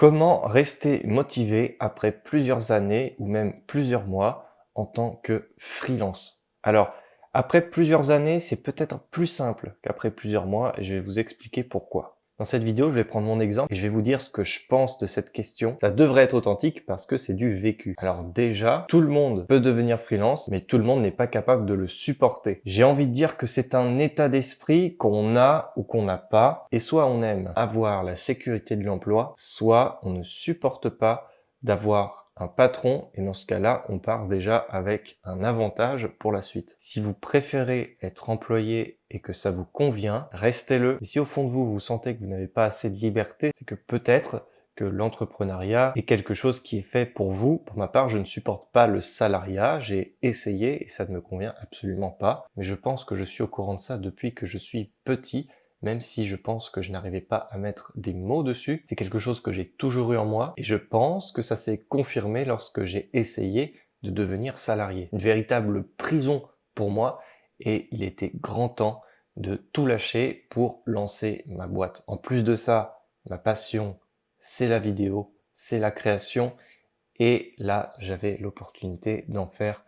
Comment rester motivé après plusieurs années ou même plusieurs mois en tant que freelance? Alors, après plusieurs années, c'est peut-être plus simple qu'après plusieurs mois et je vais vous expliquer pourquoi. Dans cette vidéo, je vais prendre mon exemple et je vais vous dire ce que je pense de cette question. Ça devrait être authentique parce que c'est du vécu. Alors déjà, tout le monde peut devenir freelance, mais tout le monde n'est pas capable de le supporter. J'ai envie de dire que c'est un état d'esprit qu'on a ou qu'on n'a pas. Et soit on aime avoir la sécurité de l'emploi, soit on ne supporte pas d'avoir un patron et dans ce cas-là, on part déjà avec un avantage pour la suite. Si vous préférez être employé et que ça vous convient, restez-le. Et si au fond de vous, vous sentez que vous n'avez pas assez de liberté, c'est que peut-être que l'entrepreneuriat est quelque chose qui est fait pour vous. Pour ma part, je ne supporte pas le salariat. J'ai essayé et ça ne me convient absolument pas. Mais je pense que je suis au courant de ça depuis que je suis petit. Même si je pense que je n'arrivais pas à mettre des mots dessus, c'est quelque chose que j'ai toujours eu en moi et je pense que ça s'est confirmé lorsque j'ai essayé de devenir salarié. Une véritable prison pour moi et il était grand temps de tout lâcher pour lancer ma boîte. En plus de ça, ma passion, c'est la vidéo, c'est la création et là, j'avais l'opportunité d'en faire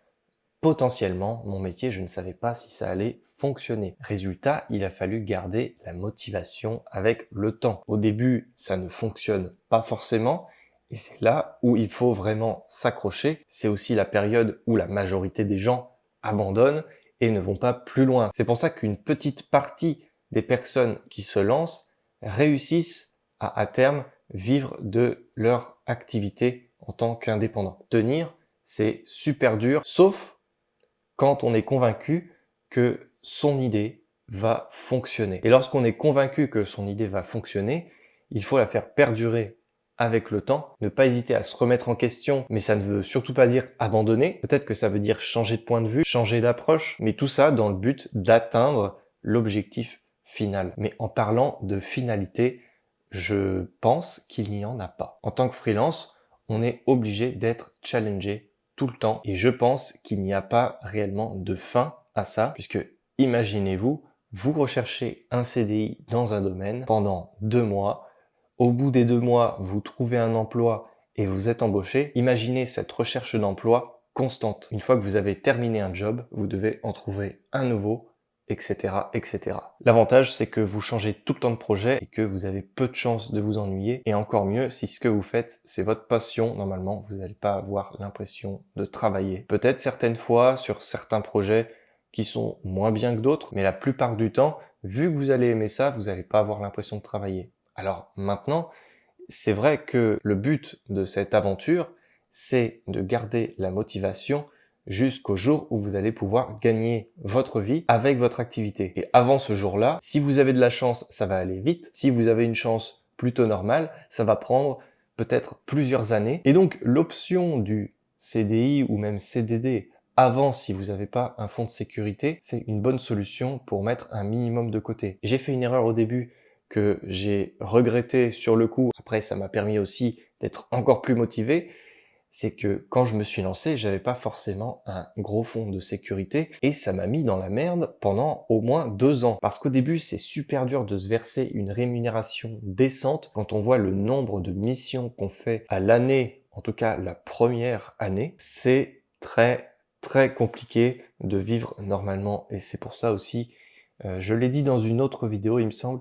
potentiellement mon métier. Je ne savais pas si ça allait fonctionner. Résultat, il a fallu garder la motivation avec le temps. Au début, ça ne fonctionne pas forcément et c'est là où il faut vraiment s'accrocher. C'est aussi la période où la majorité des gens abandonnent et ne vont pas plus loin. C'est pour ça qu'une petite partie des personnes qui se lancent réussissent à terme vivre de leur activité en tant qu'indépendant. Tenir, c'est super dur, sauf quand on est convaincu que son idée va fonctionner. Et lorsqu'on est convaincu que son idée va fonctionner, il faut la faire perdurer avec le temps, ne pas hésiter à se remettre en question, mais ça ne veut surtout pas dire abandonner. Peut-être que ça veut dire changer de point de vue, changer d'approche, mais tout ça dans le but d'atteindre l'objectif final. Mais en parlant de finalité, je pense qu'il n'y en a pas. En tant que freelance, on est obligé d'être challengé tout le temps et je pense qu'il n'y a pas réellement de fin à ça, puisque imaginez-vous, vous recherchez un CDI dans un domaine pendant 2 mois, au bout des 2 mois, vous trouvez un emploi et vous êtes embauché. Imaginez cette recherche d'emploi constante. Une fois que vous avez terminé un job, vous devez en trouver un nouveau, etc., etc. L'avantage, c'est que vous changez tout le temps de projet et que vous avez peu de chances de vous ennuyer. Et encore mieux, si ce que vous faites, c'est votre passion, normalement, vous n'allez pas avoir l'impression de travailler. Peut-être certaines fois, sur certains projets qui sont moins bien que d'autres, mais la plupart du temps, vu que vous allez aimer ça, vous n'allez pas avoir l'impression de travailler. Alors maintenant, c'est vrai que le but de cette aventure, c'est de garder la motivation jusqu'au jour où vous allez pouvoir gagner votre vie avec votre activité. Et avant ce jour-là, si vous avez de la chance, ça va aller vite. Si vous avez une chance plutôt normale, ça va prendre peut-être plusieurs années. Et donc l'option du CDI ou même CDD avant, si vous n'avez pas un fonds de sécurité, c'est une bonne solution pour mettre un minimum de côté. J'ai fait une erreur au début que j'ai regretté sur le coup. Après, ça m'a permis aussi d'être encore plus motivé. C'est que quand je me suis lancé, j'avais pas forcément un gros fonds de sécurité et ça m'a mis dans la merde pendant au moins 2 ans. Parce qu'au début, c'est super dur de se verser une rémunération décente quand on voit le nombre de missions qu'on fait à l'année, en tout cas la première année. C'est très compliqué de vivre normalement et c'est pour ça aussi, je l'ai dit dans une autre vidéo, il me semble,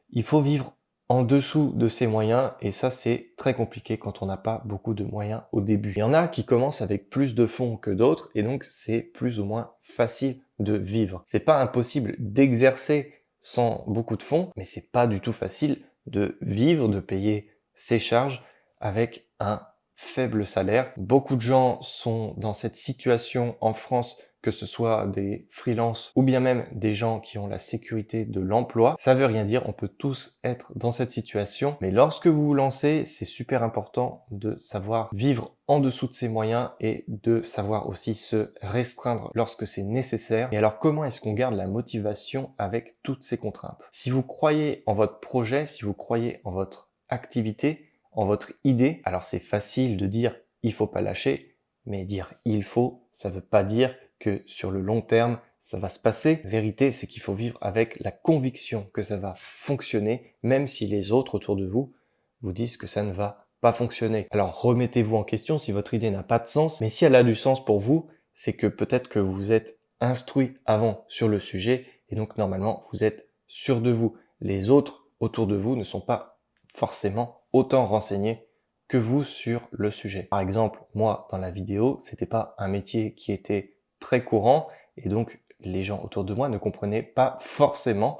il faut vivre en dessous de ses moyens et ça c'est très compliqué quand on n'a pas beaucoup de moyens au début. Il y en a qui commencent avec plus de fonds que d'autres et donc c'est plus ou moins facile de vivre. C'est pas impossible d'exercer sans beaucoup de fonds, mais c'est pas du tout facile de vivre, de payer ses charges avec un faible salaire. Beaucoup de gens sont dans cette situation en France, que ce soit des freelances ou bien même des gens qui ont la sécurité de l'emploi. Ça veut rien dire, on peut tous être dans cette situation. Mais lorsque vous vous lancez, c'est super important de savoir vivre en dessous de ses moyens et de savoir aussi se restreindre lorsque c'est nécessaire. Et alors comment est-ce qu'on garde la motivation avec toutes ces contraintes? Si vous croyez en votre projet, si vous croyez en votre activité, en votre idée, alors c'est facile de dire il faut pas lâcher, mais dire il faut, ça veut pas dire que sur le long terme, ça va se passer. La vérité, c'est qu'il faut vivre avec la conviction que ça va fonctionner, même si les autres autour de vous vous disent que ça ne va pas fonctionner. Alors remettez-vous en question si votre idée n'a pas de sens, mais si elle a du sens pour vous, c'est que peut-être que vous vous êtes instruit avant sur le sujet et donc normalement vous êtes sûr de vous. Les autres autour de vous ne sont pas forcément autant renseignés que vous sur le sujet. Par exemple, moi dans la vidéo, c'était pas un métier qui était très courant et donc les gens autour de moi ne comprenaient pas forcément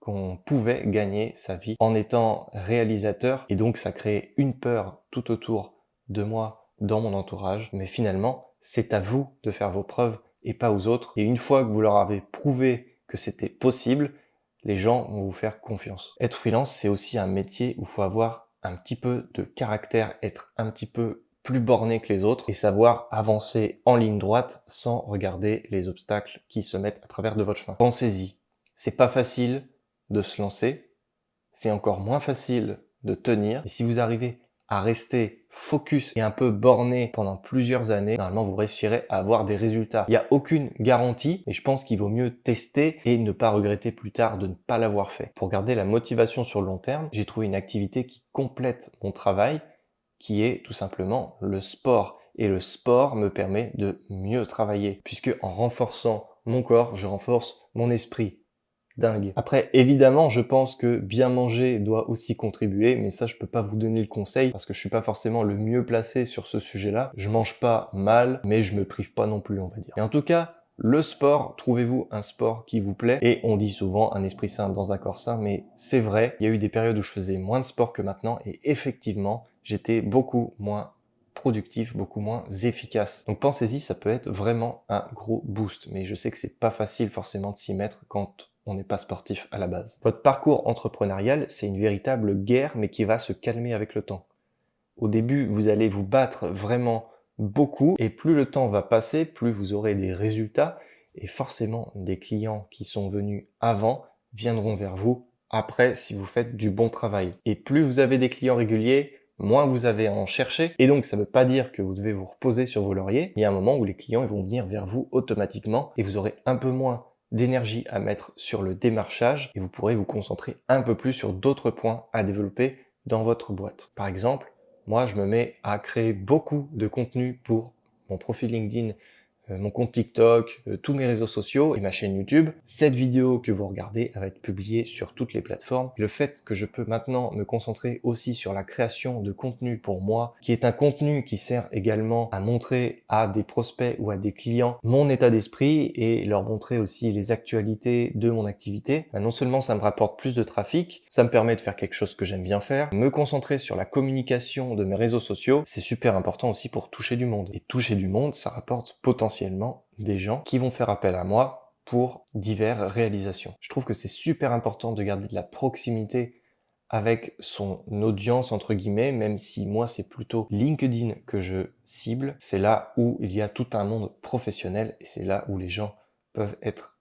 qu'on pouvait gagner sa vie en étant réalisateur et donc ça créait une peur tout autour de moi, dans mon entourage. Mais finalement, c'est à vous de faire vos preuves et pas aux autres. Et une fois que vous leur avez prouvé que c'était possible, les gens vont vous faire confiance. Être freelance, c'est aussi un métier où il faut avoir un petit peu de caractère, être un petit peu plus borné que les autres et savoir avancer en ligne droite sans regarder les obstacles qui se mettent à travers de votre chemin. Pensez-y. C'est pas facile de se lancer, c'est encore moins facile de tenir. Et si vous arrivez à rester focus et un peu borné pendant plusieurs années, normalement vous réussirez à avoir des résultats. Il n'y a aucune garantie, mais je pense qu'il vaut mieux tester et ne pas regretter plus tard de ne pas l'avoir fait. Pour garder la motivation sur le long terme, j'ai trouvé une activité qui complète mon travail, qui est tout simplement le sport. Et le sport me permet de mieux travailler, puisque en renforçant mon corps, je renforce mon esprit. Dingue. Après, évidemment, je pense que bien manger doit aussi contribuer, mais ça, je peux pas vous donner le conseil parce que je suis pas forcément le mieux placé sur ce sujet-là. Je mange pas mal, mais je me prive pas non plus, on va dire. Et en tout cas, le sport, trouvez-vous un sport qui vous plaît. Et on dit souvent un esprit sain dans un corps sain, mais c'est vrai. Il y a eu des périodes où je faisais moins de sport que maintenant et effectivement, j'étais beaucoup moins productif, beaucoup moins efficace. Donc pensez-y, ça peut être vraiment un gros boost. Mais je sais que c'est pas facile forcément de s'y mettre quand on n'est pas sportif à la base. Votre parcours entrepreneurial, c'est une véritable guerre, mais qui va se calmer avec le temps. Au début, vous allez vous battre vraiment beaucoup, et plus le temps va passer, plus vous aurez des résultats, et forcément, des clients qui sont venus avant viendront vers vous après si vous faites du bon travail. Et plus vous avez des clients réguliers, moins vous avez à en chercher. Et donc, ça ne veut pas dire que vous devez vous reposer sur vos lauriers. Il y a un moment où les clients ils vont venir vers vous automatiquement, et vous aurez un peu moins d'énergie à mettre sur le démarchage et vous pourrez vous concentrer un peu plus sur d'autres points à développer dans votre boîte. Par exemple, moi je me mets à créer beaucoup de contenu pour mon profil LinkedIn, mon compte TikTok, tous mes réseaux sociaux et ma chaîne YouTube. Cette vidéo que vous regardez elle va être publiée sur toutes les plateformes. Le fait que je peux maintenant me concentrer aussi sur la création de contenu pour moi, qui est un contenu qui sert également à montrer à des prospects ou à des clients mon état d'esprit et leur montrer aussi les actualités de mon activité. Non seulement ça me rapporte plus de trafic, ça me permet de faire quelque chose que j'aime bien faire, me concentrer sur la communication de mes réseaux sociaux, c'est super important aussi pour toucher du monde. Et toucher du monde, ça rapporte potentiellement des gens qui vont faire appel à moi pour diverses réalisations. Je trouve que c'est super important de garder de la proximité avec son audience entre guillemets, même si moi c'est plutôt LinkedIn que je cible. C'est là où il y a tout un monde professionnel et c'est là où les gens peuvent être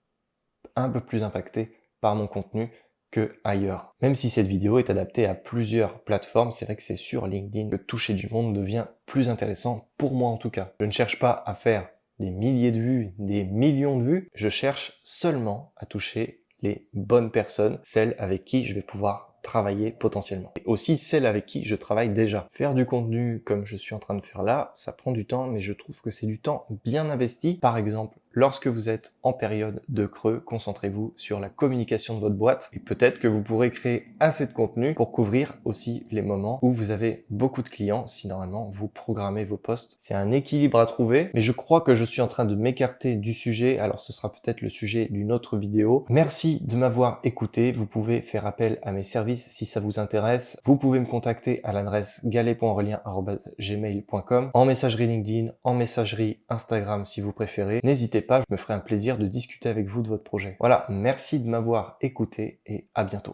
un peu plus impactés par mon contenu que ailleurs. Même si cette vidéo est adaptée à plusieurs plateformes, c'est vrai que c'est sur LinkedIn que toucher du monde devient plus intéressant pour moi en tout cas. Je ne cherche pas à faire des milliers de vues, des millions de vues, je cherche seulement à toucher les bonnes personnes, celles avec qui je vais pouvoir travailler potentiellement. Et aussi celles avec qui je travaille déjà. Faire du contenu comme je suis en train de faire là, ça prend du temps, mais je trouve que c'est du temps bien investi. Par exemple, lorsque vous êtes en période de creux, concentrez-vous sur la communication de votre boîte et peut-être que vous pourrez créer assez de contenu pour couvrir aussi les moments où vous avez beaucoup de clients si normalement vous programmez vos posts. C'est un équilibre à trouver, mais je crois que je suis en train de m'écarter du sujet, alors ce sera peut-être le sujet d'une autre vidéo. Merci de m'avoir écouté, vous pouvez faire appel à mes services si ça vous intéresse. Vous pouvez me contacter à l'adresse galet.aurelien@gmail.com, en messagerie LinkedIn, en messagerie Instagram si vous préférez. N'hésitez pas, je me ferai un plaisir de discuter avec vous de votre projet. Voilà, merci de m'avoir écouté et à bientôt.